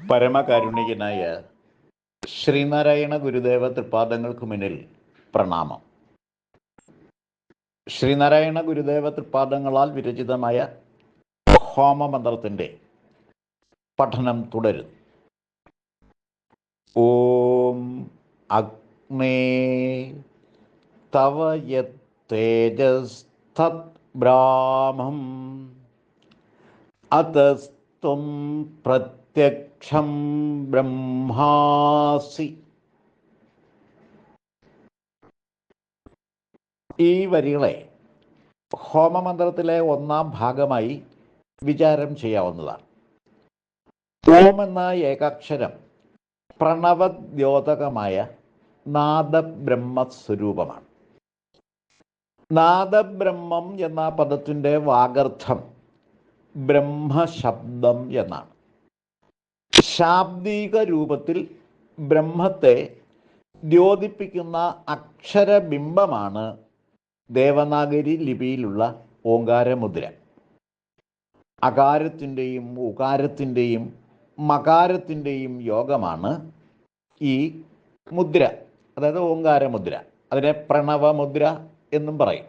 പരമകാരുണികനായ ശ്രീനാരായണ ഗുരുദേവ തൃപ്പാദങ്ങൾക്ക് മുന്നിൽ പ്രണാമം. ശ്രീനാരായണ ഗുരുദേവ തൃപ്പാദങ്ങളാൽ വിരചിതമായ ഹോമമന്ത്രത്തിൻ്റെ പഠനം തുടരും. ഓം അഗ്നേ തവ യത് തേജസ്തത് ബ്രാഹ്മം അതസ്ത്വം പ്രത്യക്ഷം ബ്രഹ്മാസി. ഈ വരികളെ ഹോമമന്ത്രത്തിലെ ഒന്നാം ഭാഗമായി വിചാരം ചെയ്യാവുന്നതാണ്. ഓം എന്ന ഏകാക്ഷരം പ്രണവദ്യോതകമായ നാദബ്രഹ്മസ്വരൂപമാണ്. നാദബ്രഹ്മം എന്ന പദത്തിൻ്റെ വാഗർത്ഥം ബ്രഹ്മശബ്ദം എന്നാണ്. ശാബ്ദിക രൂപത്തിൽ ബ്രഹ്മത്തെ ദ്യോതിപ്പിക്കുന്ന അക്ഷരബിംബമാണ് ദേവനാഗരി ലിപിയിലുള്ള ഓങ്കാരമുദ്ര. അകാരത്തിൻ്റെയും ഉകാരത്തിൻ്റെയും മകാരത്തിൻ്റെയും യോഗമാണ് ഈ മുദ്ര, അതായത് ഓങ്കാരമുദ്ര. അതിനെ പ്രണവമുദ്ര എന്നും പറയും.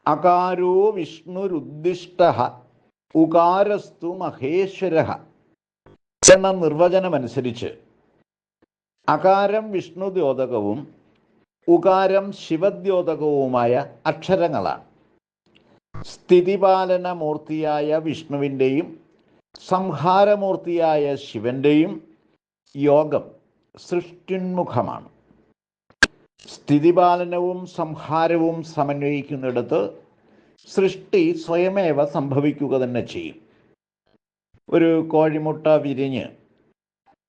അകാരോ വിഷ്ണുരുദ്ദിഷ്ട ഉകാരസ്തു മഹേശ്വര എന്ന നിർവചനമനുസരിച്ച് അകാരം വിഷ്ണുദ്യോതകവും ഉകാരം ശിവദ്യോതകവുമായ അക്ഷരങ്ങളാണ്. സ്ഥിതിപാലനമൂർത്തിയായ വിഷ്ണുവിൻ്റെയും സംഹാരമൂർത്തിയായ ശിവൻ്റെയും യോഗം സൃഷ്ടിന്മുഖമാണ്. സ്ഥിതിപാലനവും സംഹാരവും സമന്വയിക്കുന്നിടത്ത് സൃഷ്ടി സ്വയമേവ സംഭവിക്കുക തന്നെ ചെയ്യും. ഒരു കോഴിമുട്ട വിരിഞ്ഞ്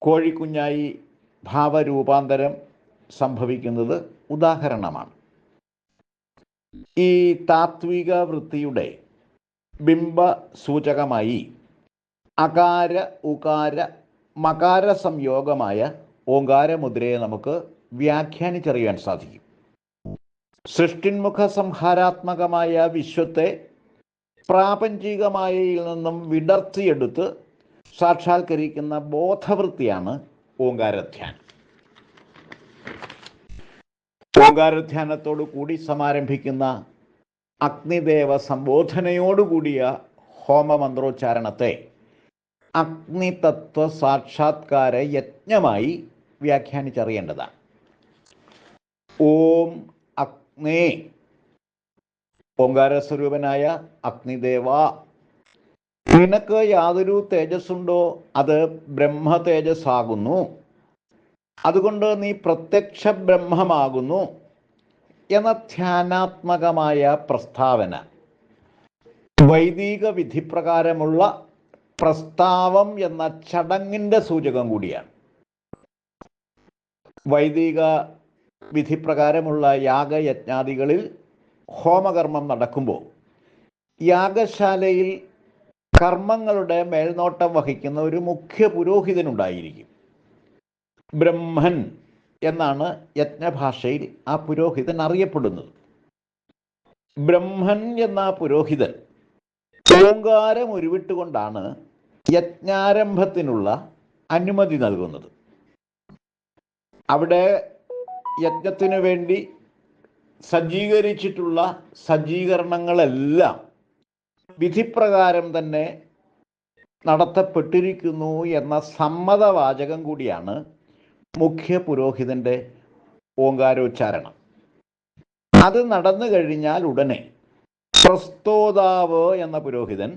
കോഴിക്കുഞ്ഞായി ഭാവരൂപാന്തരം സംഭവിക്കുന്നത് ഉദാഹരണമാണ്. ഈ താത്വിക വൃത്തിയുടെ ബിംബ സൂചകമായി അകാര ഉകാര മകാര സംയോഗമായ ഓങ്കാരമുദ്രയെ നമുക്ക് വ്യാഖ്യാനിച്ചറിയാൻ സാധിക്കും. സൃഷ്ടിന്മുഖ സംഹാരാത്മകമായ വിശ്വത്തെ പ്രാപഞ്ചികമായയിൽ നിന്നും വിടർത്തിയെടുത്ത് സാക്ഷാത്കരിക്കുന്ന ബോധവൃത്തിയാണ് ഓങ്കാരധ്യാനം. ഓങ്കാരധ്യാനത്തോടു കൂടി സമാരംഭിക്കുന്ന അഗ്നിദേവ സംബോധനയോടുകൂടിയ ഹോമമന്ത്രോച്ചാരണത്തെ അഗ്നിതത്വ സാക്ഷാത്കാര യജ്ഞമായി വ്യാഖ്യാനിച്ചറിയേണ്ടതാണ്. ഓം അഗ്നേ, ഓങ്കാരസ്വരൂപനായ അഗ്നിദേവ, നിനക്ക് യാതൊരു തേജസ്സുണ്ടോ അത് ബ്രഹ്മ തേജസ്സാകുന്നു. അതുകൊണ്ട് നീ പ്രത്യക്ഷ ബ്രഹ്മമാകുന്നു എന്ന ധ്യാനാത്മകമായ പ്രസ്താവന വൈദിക വിധിപ്രകാരമുള്ള പ്രസ്താവം എന്ന ചടങ്ങിൻ്റെ സൂചകം കൂടിയാണ്. വൈദിക വിധിപ്രകാരമുള്ള യാഗയജ്ഞാദികളിൽ ഹോമകർമ്മം നടക്കുമ്പോൾ യാഗശാലയിൽ കർമ്മങ്ങളുടെ മേൽനോട്ടം വഹിക്കുന്ന ഒരു മുഖ്യ പുരോഹിതനുണ്ടായിരിക്കും. ബ്രഹ്മൻ എന്നാണ് യജ്ഞഭാഷയിൽ ആ പുരോഹിതൻ അറിയപ്പെടുന്നത്. ബ്രഹ്മൻ എന്ന പുരോഹിതൻ ഓങ്കാരം ഉരുവിട്ടുകൊണ്ടാണ് യജ്ഞാരംഭത്തിനുള്ള അനുമതി നൽകുന്നത്. അവിടെ യജ്ഞത്തിനു വേണ്ടി സജ്ജീകരിച്ചിട്ടുള്ള സജ്ജീകരണങ്ങളെല്ലാം വിധിപ്രകാരം തന്നെ നടത്തപ്പെട്ടിരിക്കുന്നു എന്ന സമ്മതവാചകം കൂടിയാണ് മുഖ്യ പുരോഹിതൻ്റെ ഓങ്കാരോച്ചാരണം. അത് നടന്നു കഴിഞ്ഞാൽ ഉടനെ പ്രസ്തോതാവ് എന്ന പുരോഹിതൻ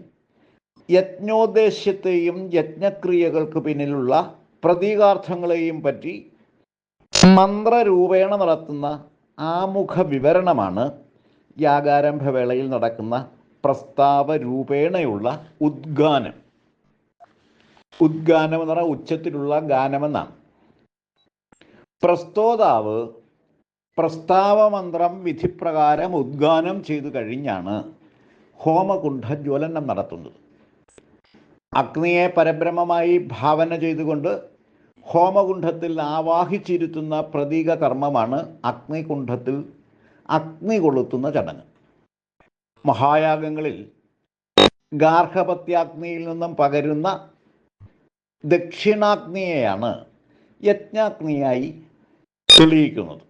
യജ്ഞോദ്ദേശ്യത്തെയും യജ്ഞക്രിയകൾക്ക് പിന്നിലുള്ള പ്രതീകാർത്ഥങ്ങളെയും പറ്റി മന്ത്രരൂപേണ നടത്തുന്ന ആമുഖ വിവരണമാണ് യാഗാരംഭവേളയിൽ നടക്കുന്ന പ്രസ്താവ രൂപേണയുള്ള ഉദ്ഗാനം. ഉദ്ഗാനം എന്ന് പറഞ്ഞാൽ ഉച്ചത്തിലുള്ള ഗാനമെന്നാണ്. പ്രസ്തോതാവ് പ്രസ്താവമന്ത്രം വിധിപ്രകാരം ഉദ്ഗാനം ചെയ്തു കഴിഞ്ഞാണ് ഹോമകുണ്ഠ ജ്വലനം നടത്തുന്നത്. അഗ്നിയെ പരബ്രഹ്മമായി ഭാവന ചെയ്തുകൊണ്ട് ഹോമകുണ്ഠത്തിൽ ആവാഹിച്ചിരുത്തുന്ന പ്രതീക കർമ്മമാണ് അഗ്നികുണ്ഠത്തിൽ അഗ്നി കൊളുത്തുന്ന ചടങ്ങ്. മഹായാഗങ്ങളിൽ ഗാർഹപത്യാഗ്നിയിൽ നിന്നും പകരുന്ന ദക്ഷിണാഗ്നിയെയാണ് യജ്ഞാഗ്നിയായി തെളിയിക്കുന്നത്.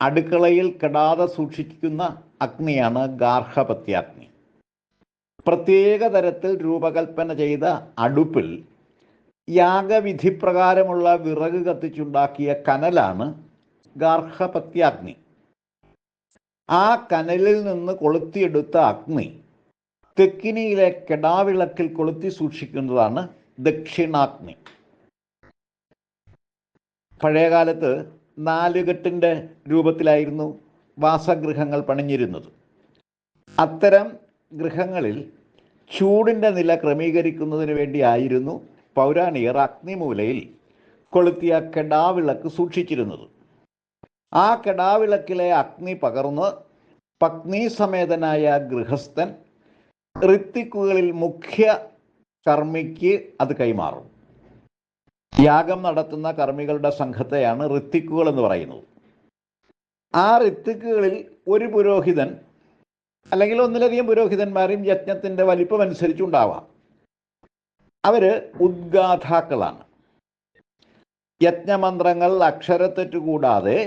അടുക്കളയിൽ കെടാതെ സൂക്ഷിക്കുന്ന അഗ്നിയാണ് ഗാർഹപത്യാഗ്നി. പ്രത്യേക തരത്തിൽ രൂപകൽപ്പന ചെയ്ത അടുപ്പിൽ യാഗവിധിപ്രകാരമുള്ള വിറക് കത്തിച്ചുണ്ടാക്കിയ കനലാണ് ഗാർഹപത്യാഗ്നി. ആ കനലിൽ നിന്ന് കൊളുത്തിയെടുത്ത അഗ്നി തെക്കിനിയിലെ കെടാവിളക്കിൽ കൊളുത്തി സൂക്ഷിക്കുന്നതാണ് ദക്ഷിണാഗ്നി. പഴയകാലത്ത് നാലുകെട്ടിൻ്റെ രൂപത്തിലായിരുന്നു വാസഗൃഹങ്ങൾ പണിഞ്ഞിരുന്നത്. അത്തരം ഗൃഹങ്ങളിൽ ചൂടിൻ്റെ നില ക്രമീകരിക്കുന്നതിന് വേണ്ടിയായിരുന്നു പൗരാണികർ അഗ്നിമൂലയിൽ കൊളുത്തിയ കെടാവിളക്ക് സൂക്ഷിച്ചിരുന്നത്. ആ കെടാവിളക്കിലെ അഗ്നി പകർന്ന് പത്നി സമേതനായ ഗൃഹസ്ഥൻ ഋത്തിക്കുകളിൽ മുഖ്യ കർമ്മിക്ക് അത് കൈമാറും. യാഗം നടത്തുന്ന കർമ്മികളുടെ സംഘത്തെയാണ് ഋത്തിക്കുകൾ എന്ന് പറയുന്നത്. ആ ഋത്തിക്കുകളിൽ ഒരു പുരോഹിതൻ അല്ലെങ്കിൽ ഒന്നിലധികം പുരോഹിതന്മാരും യജ്ഞത്തിൻ്റെ വലിപ്പമനുസരിച്ചുണ്ടാവാം. അവർ ഉദ്ഗാതാക്കളാണ്. യജ്ഞമന്ത്രങ്ങൾ അക്ഷരത്തെറ്റുകൂടാതെ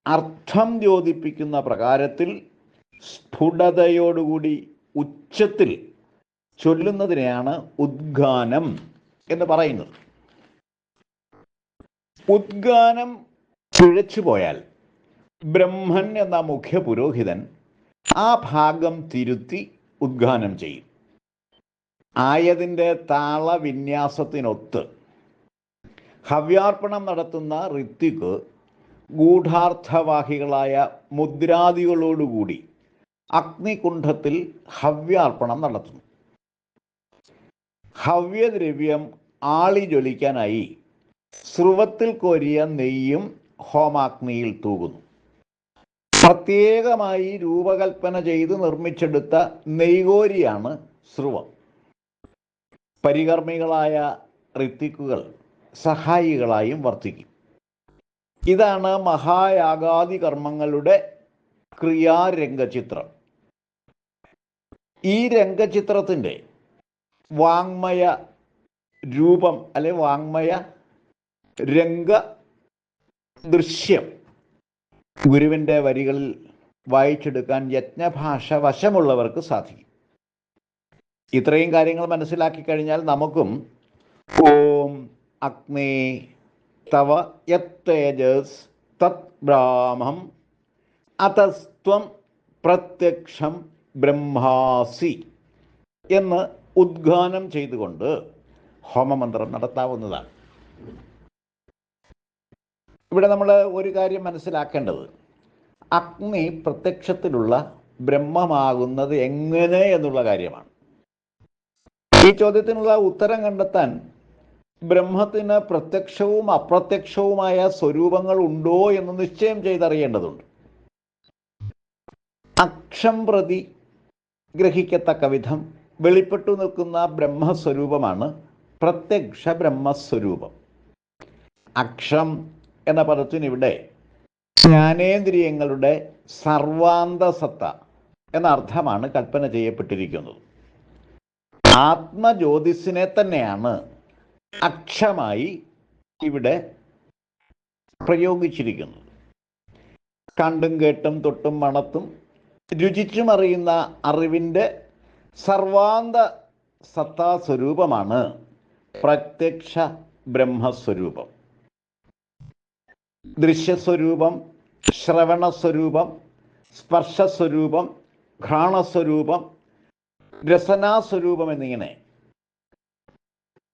അർത്ഥം ദ്യോതിപ്പിക്കുന്ന പ്രകാരത്തിൽ സ്ഫുടതയോടുകൂടി ഉച്ചത്തിൽ ചൊല്ലുന്നതിനെയാണ് ഉദ്ഗാനം എന്ന് പറയുന്നത്. ഉദ്ഗാനം പിഴച്ചുപോയാൽ ബ്രഹ്മൻ എന്ന മുഖ്യ പുരോഹിതൻ ആ ഭാഗം തിരുത്തി ഉദ്ഗാനം ചെയ്യും. ആയതിൻ്റെ താളവിന്യാസത്തിനൊത്ത് ഹവ്യാർപ്പണം നടത്തുന്ന ഋത്വിക്ക് ഗൂഢാർത്ഥവാഹികളായ മുദ്രാദികളോടുകൂടി അഗ്നികുണ്ഠത്തിൽ ഹവ്യാർപ്പണം നടത്തുന്നു. ഹവ്യദ്രവ്യം ആളി ജ്വലിക്കാനായി സ്രുവത്തിൽ കോരിയ നെയ്യും ഹോമാഗ്നിയിൽ തൂകുന്നു. പ്രത്യേകമായി രൂപകൽപ്പന ചെയ്ത് നിർമ്മിച്ചെടുത്ത നെയ്കോരിയാണ് സ്രുവം. പരികർമ്മികളായ ഋത്വിക്കുകൾ സഹായികളായും വർത്തിക്കും. ഇതാണ് മഹായാഗാദി കർമ്മങ്ങളുടെ ക്രിയാരംഗചിത്രം. ഈ രംഗചിത്രത്തിൻ്റെ വാങ്മയ രൂപം അല്ലെ വാങ്മയ രംഗ ദൃശ്യം ഗുരുവിൻ്റെ വരികളിൽ വായിച്ചെടുക്കാൻ യജ്ഞഭാഷ വശമുള്ളവർക്ക് സാധിക്കും. ഇത്രയും കാര്യങ്ങൾ മനസ്സിലാക്കി കഴിഞ്ഞാൽ നമുക്കും ഓം അഗ്നേ തവ യത്തേജസ് തത് ബ്രാഹ്മം അതസ്ത്വം പ്രത്യക്ഷം ബ്രഹ്മാസി എന്ന് ഉദ്ഗാനം ചെയ്തുകൊണ്ട് ഹോമമന്ത്രം നടത്താവുന്നതാണ്. ഇവിടെ നമ്മൾ ഒരു കാര്യം മനസ്സിലാക്കേണ്ടത്, അഗ്നി പ്രത്യക്ഷത്തിലുള്ള ബ്രഹ്മമാകുന്നത് എങ്ങനെ എന്നുള്ള കാര്യമാണ്. ഈ ചോദ്യത്തിനുള്ള ഉത്തരം കണ്ടെത്താൻ ബ്രഹ്മത്തിന് പ്രത്യക്ഷവും അപ്രത്യക്ഷവുമായ സ്വരൂപങ്ങൾ ഉണ്ടോ എന്ന് നിശ്ചയം ചെയ്തറിയേണ്ടതുണ്ട്. അക്ഷം പ്രതി ഗ്രഹിക്കത്തക്ക വിധം വെളിപ്പെട്ടു നിൽക്കുന്ന ബ്രഹ്മസ്വരൂപമാണ് പ്രത്യക്ഷ ബ്രഹ്മസ്വരൂപം. അക്ഷം എന്ന പദത്തിനിവിടെ ജ്ഞാനേന്ദ്രിയങ്ങളുടെ സർവാന്തസത്ത എന്ന അർത്ഥമാണ് കൽപ്പന ചെയ്യപ്പെട്ടിരിക്കുന്നത്. ആത്മജ്യോതിസിനെ തന്നെയാണ് അക്ഷമായി ഇവിടെ പ്രയോഗിച്ചിരിക്കുന്നത്. കണ്ടും കേട്ടും തൊട്ടും മണത്തും രുചിച്ചും അറിയുന്ന അറിവിൻ്റെ സർവാന്ത സത്താസ്വരൂപമാണ് പ്രത്യക്ഷ ബ്രഹ്മസ്വരൂപം. ദൃശ്യസ്വരൂപം, ശ്രവണസ്വരൂപം, സ്പർശസ്വരൂപം, ഘ്രാണസ്വരൂപം, രസനാസ്വരൂപം എന്നിങ്ങനെ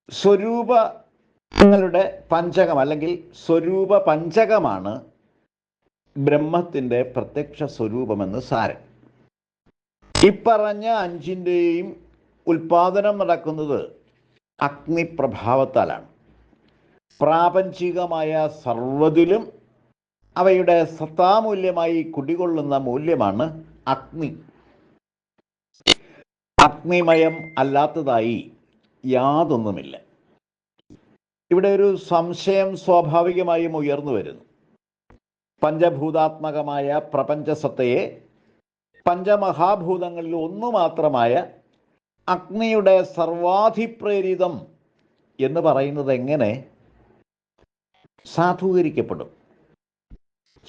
സ്വരൂപങ്ങളുടെ പഞ്ചകം അല്ലെങ്കിൽ സ്വരൂപ പഞ്ചകമാണ് ബ്രഹ്മത്തിൻ്റെ പ്രത്യക്ഷ സ്വരൂപമെന്ന് സാരം. ഇപ്പറഞ്ഞ അഞ്ചിൻ്റെയും ഉൽപാദനം നടക്കുന്നത് അഗ്നിപ്രഭാവത്താലാണ്. പ്രാപഞ്ചികമായ സർവ്വതിലും അവയുടെ സത്താമൂല്യമായി കുടികൊള്ളുന്ന മൂല്യമാണ് അഗ്നി. അഗ്നിമയം അല്ലാത്തതായി യാതൊന്നുമില്ല. ഇവിടെ ഒരു സംശയം സ്വാഭാവികമായും ഉയർന്നു വരുന്നു. പഞ്ചഭൂതാത്മകമായ പ്രപഞ്ചസത്തയെ പഞ്ചമഹാഭൂതങ്ങളിൽ ഒന്നു മാത്രമായ അഗ്നിയുടെ സർവാധിപ്രേരിതം എന്ന് പറയുന്നത് എങ്ങനെ സാധൂകരിക്കപ്പെടും?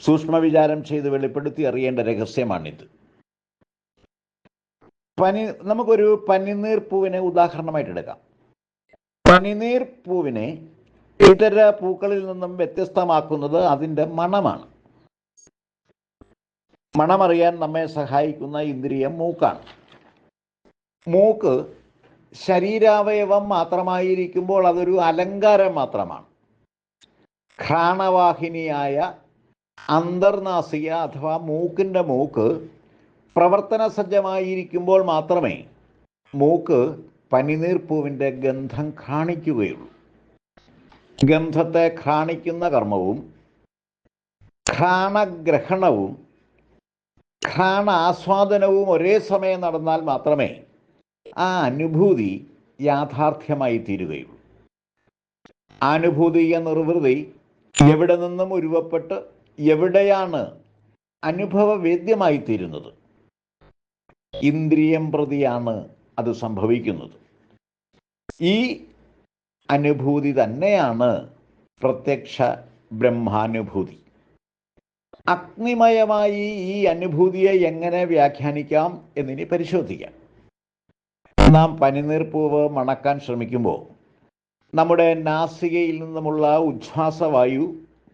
സൂക്ഷ്മ വിചാരം ചെയ്ത് വെളിപ്പെടുത്തി അറിയേണ്ട രഹസ്യമാണിത്. നമുക്കൊരു പനിനീർ പൂവിനെ ഉദാഹരണമായിട്ട് എടുക്കാം. പനിനീർ പൂവിനെ ഇതര പൂക്കളിൽ നിന്നും വ്യത്യസ്തമാക്കുന്നത് അതിൻ്റെ മണമാണ്. മണമറിയാൻ നമ്മെ സഹായിക്കുന്ന ഇന്ദ്രിയം മൂക്കാണ്. മൂക്ക് ശരീരാവയവം മാത്രമായിരിക്കുമ്പോൾ അതൊരു അലങ്കാരം മാത്രമാണ്. ഘ്രാണവാഹിനിയായ അന്തർനാസിക അഥവാ മൂക്കിൻ്റെ മൂക്ക് പ്രവർത്തന സജ്ജമായിരിക്കുമ്പോൾ മാത്രമേ മൂക്ക് പനിനീർപ്പൂവിൻ്റെ ഗന്ധം ഘ്രാണിക്കുകയുള്ളൂ. ഗന്ധത്തെ ഘ്രാണിക്കുന്ന കർമ്മവും ഘ്രാണഗ്രഹണവും ഘ്രാണാസ്വാദനവും ഒരേ സമയം നടന്നാൽ മാത്രമേ ആ അനുഭൂതി യാഥാർത്ഥ്യമായി തീരുകയുള്ളൂ. അനുഭൂതിയ നിർവൃതി എവിടെ നിന്നും ഉരുവപ്പെട്ട് എവിടെയാണ് അനുഭവവേദ്യമായി തീരുന്നത്? ഇന്ദ്രിയം പ്രതിയാണ് അത് സംഭവിക്കുന്നത്. ഈ അനുഭൂതി തന്നെയാണ് പ്രത്യക്ഷ ബ്രഹ്മാനുഭൂതി. അഗ്നിമയമായി ഈ അനുഭൂതിയെ എങ്ങനെ വ്യാഖ്യാനിക്കാം എന്നിനി പരിശോധിക്കാം. നാം പനിനീർപ്പൂവ് മണക്കാൻ ശ്രമിക്കുമ്പോൾ നമ്മുടെ നാസികയിൽ നിന്നുമുള്ള ഉച്ഛ്വാസവായു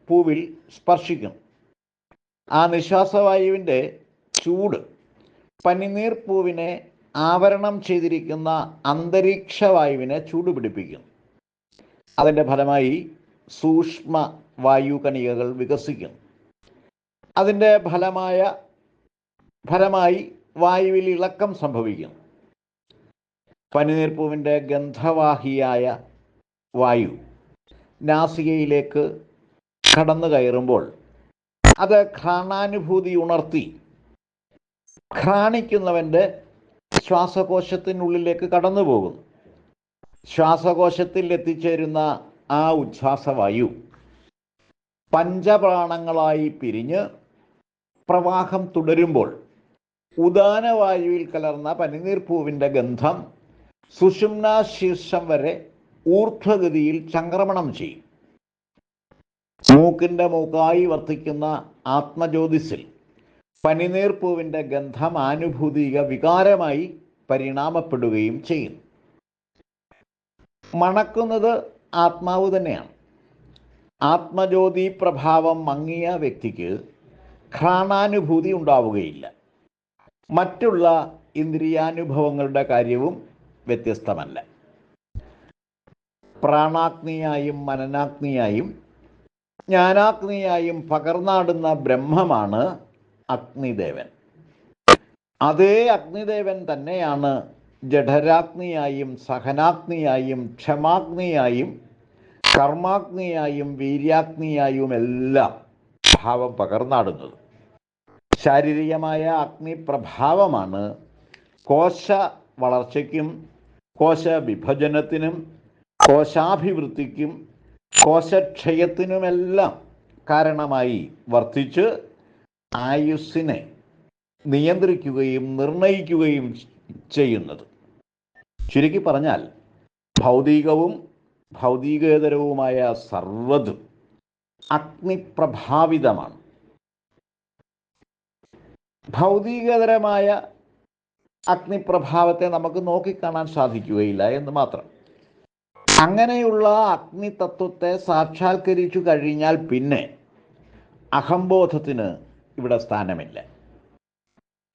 പൂവിൽ സ്പർശിക്കും. ആ നിശ്വാസവായുവിൻ്റെ ചൂട് പനിനീർപ്പൂവിനെ ആവരണം ചെയ്തിരിക്കുന്ന അന്തരീക്ഷവായുവിനെ ചൂടുപിടിപ്പിക്കും. അതിൻ്റെ ഫലമായി സൂക്ഷ്മ വായുകണികകൾ വികസിക്കും. അതിൻ്റെ ഫലമായി വായുവിൽ ഇളക്കം സംഭവിക്കും. പനിനീർപ്പൂവിൻ്റെ ഗന്ധവാഹിയായ വായു നാസികയിലേക്ക് കടന്നു കയറുമ്പോൾ അത് ഘ്രാണാനുഭൂതി ഉണർത്തി ഘ്രാണിക്കുന്നവൻ്റെ ശ്വാസകോശത്തിനുള്ളിലേക്ക് കടന്നു പോകുന്നു. ശ്വാസകോശത്തിൽ എത്തിച്ചേരുന്ന ആ ഉച്ഛ്വാസവായു പഞ്ചപ്രാണങ്ങളായി പിരിഞ്ഞ് പ്രവാഹം തുടരുമ്പോൾ ഉദാനവായുവിൽ കലർന്ന പനിനീർപ്പൂവിൻ്റെ ഗന്ധം സുഷുമ്നാ ശീർഷം വരെ ഊർധ്വഗതിയിൽ ചംക്രമണം ചെയ്യും. മൂക്കിൻ്റെ മൂക്കായി വർത്തിക്കുന്ന ആത്മജ്യോതിസിൽ പനിനീർപ്പൂവിൻ്റെ ഗന്ധം ആനുഭൂതിക വികാരമായി പരിണാമപ്പെടുകയും ചെയ്യും. മണക്കുന്നത് ആത്മാവ് തന്നെയാണ്. ആത്മജ്യോതി പ്രഭാവം മങ്ങിയ വ്യക്തിക്ക് ഘ്രാണാനുഭൂതി ഉണ്ടാവുകയില്ല. മറ്റുള്ള ഇന്ദ്രിയാനുഭവങ്ങളുടെ കാര്യവും വ്യത്യസ്തമല്ല. പ്രാണാഗ്നിയായും മനനാഗ്നിയായും ജ്ഞാനാഗ്നിയായും പകർന്നാടുന്ന ബ്രഹ്മമാണ് അഗ്നിദേവൻ. അതേ അഗ്നിദേവൻ തന്നെയാണ് ജഠരാഗ്നിയായും സഹനാഗ്നിയായും ക്ഷമാഗ്നിയായും കർമാഗ്നിയായും വീര്യാഗ്നിയായും എല്ലാം ഭാവം പകർന്നാടുന്നത്. ശാരീരികമായ അഗ്നിപ്രഭാവമാണ് കോശ വളർച്ചയ്ക്കും കോശവിഭജനത്തിനും കോശാഭിവൃദ്ധിക്കും കോശക്ഷയത്തിനുമെല്ലാം കാരണമായി വർത്തിച്ച് ആയുസ്സിനെ നിയന്ത്രിക്കുകയും നിർണയിക്കുകയും ചെയ്യുന്നത്. ചുരുക്കി പറഞ്ഞാൽ ഭൗതികവും ഭൗതികേതരവുമായ സർവ്വതും അഗ്നിപ്രഭാവിതമാണ്. ഭൗതികേതരമായ അഗ്നിപ്രഭാവത്തെ നമുക്ക് നോക്കിക്കാണാൻ സാധിക്കുകയില്ല എന്ന് മാത്രം. അങ്ങനെയുള്ള അഗ്നിതത്വത്തെ സാക്ഷാത്കരിച്ചു കഴിഞ്ഞാൽ പിന്നെ അഹംബോധത്തിന് ഇവിടെ സ്ഥാനമില്ല.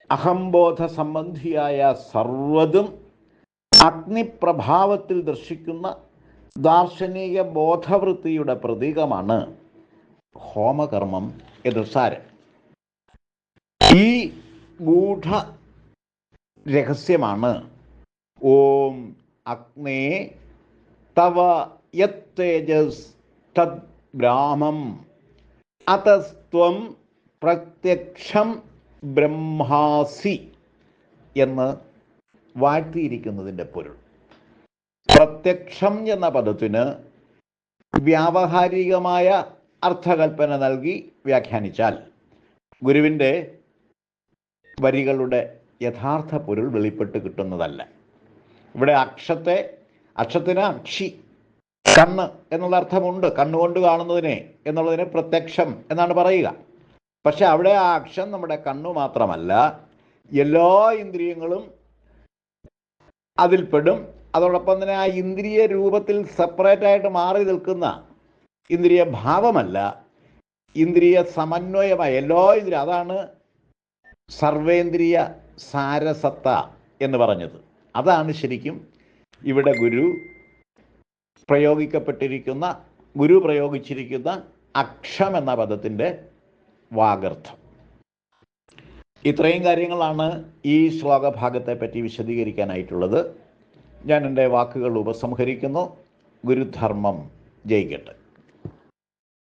അഹംബോധ സംബന്ധിയായ സർവ്വതും അഗ്നിപ്രഭാവത്തിൽ ദർശിക്കുന്ന ദാർശനിക ബോധവൃത്തിയുടെ പ്രതീകമാണ് ഹോമകർമ്മം എന്ന് സാരം. ഈ ഗൂഢ രഹസ്യമാണ് ഓം അഗ്നേ തവ യത്തേജസ് തദ് ബ്രാഹ്മം അതസ്ത്വം പ്രത്യക്ഷം ബ്രഹ്മാസി എന്ന് വാഴ്ത്തിയിരിക്കുന്നതിൻ്റെ പൊരുൾ. പ്രത്യക്ഷം എന്ന പദത്തിന് വ്യാവഹാരികമായ അർത്ഥകൽപ്പന നൽകി വ്യാഖ്യാനിച്ചാൽ ഗുരുവിൻ്റെ വരികളുടെ യഥാർത്ഥ പൊരുൾ വെളിപ്പെട്ട് കിട്ടുന്നതല്ല. ഇവിടെ അക്ഷത്തിന് അക്ഷി കണ്ണ് എന്നുള്ള അർത്ഥമുണ്ട്, കണ്ണുകൊണ്ട് കാണുന്നതിനെ എന്നുള്ളതിന് പ്രത്യക്ഷം എന്നാണ് പറയുക. പക്ഷെ അവിടെ ആ അക്ഷം നമ്മുടെ കണ്ണു മാത്രമല്ല, എല്ലാ ഇന്ദ്രിയങ്ങളും അതിൽപ്പെടും. അതോടൊപ്പം തന്നെ ആ ഇന്ദ്രിയ രൂപത്തിൽ സെപ്പറേറ്റായിട്ട് മാറി നിൽക്കുന്ന ഇന്ദ്രിയ ഭാവമല്ല, ഇന്ദ്രിയ സമന്വയമായ എല്ലാ ഇന്ദ്രിയ, അതാണ് സർവേന്ദ്രിയ സാരസത്ത എന്ന് പറഞ്ഞത്. അതാണ് ശരിക്കും ഇവിടെ ഗുരു പ്രയോഗിച്ചിരിക്കുന്ന അക്ഷം എന്ന പദത്തിൻ്റെ വാഗർത്ഥം. ഇത്രയും കാര്യങ്ങളാണ് ഈ ശ്ലോകഭാഗത്തെ പറ്റി വിശദീകരിക്കാനായിട്ടുള്ളത്. ഞാൻ എൻ്റെ വാക്കുകൾ ഉപസംഹരിക്കുന്നു. ഗുരുധർമ്മം ജയിക്കട്ടെ.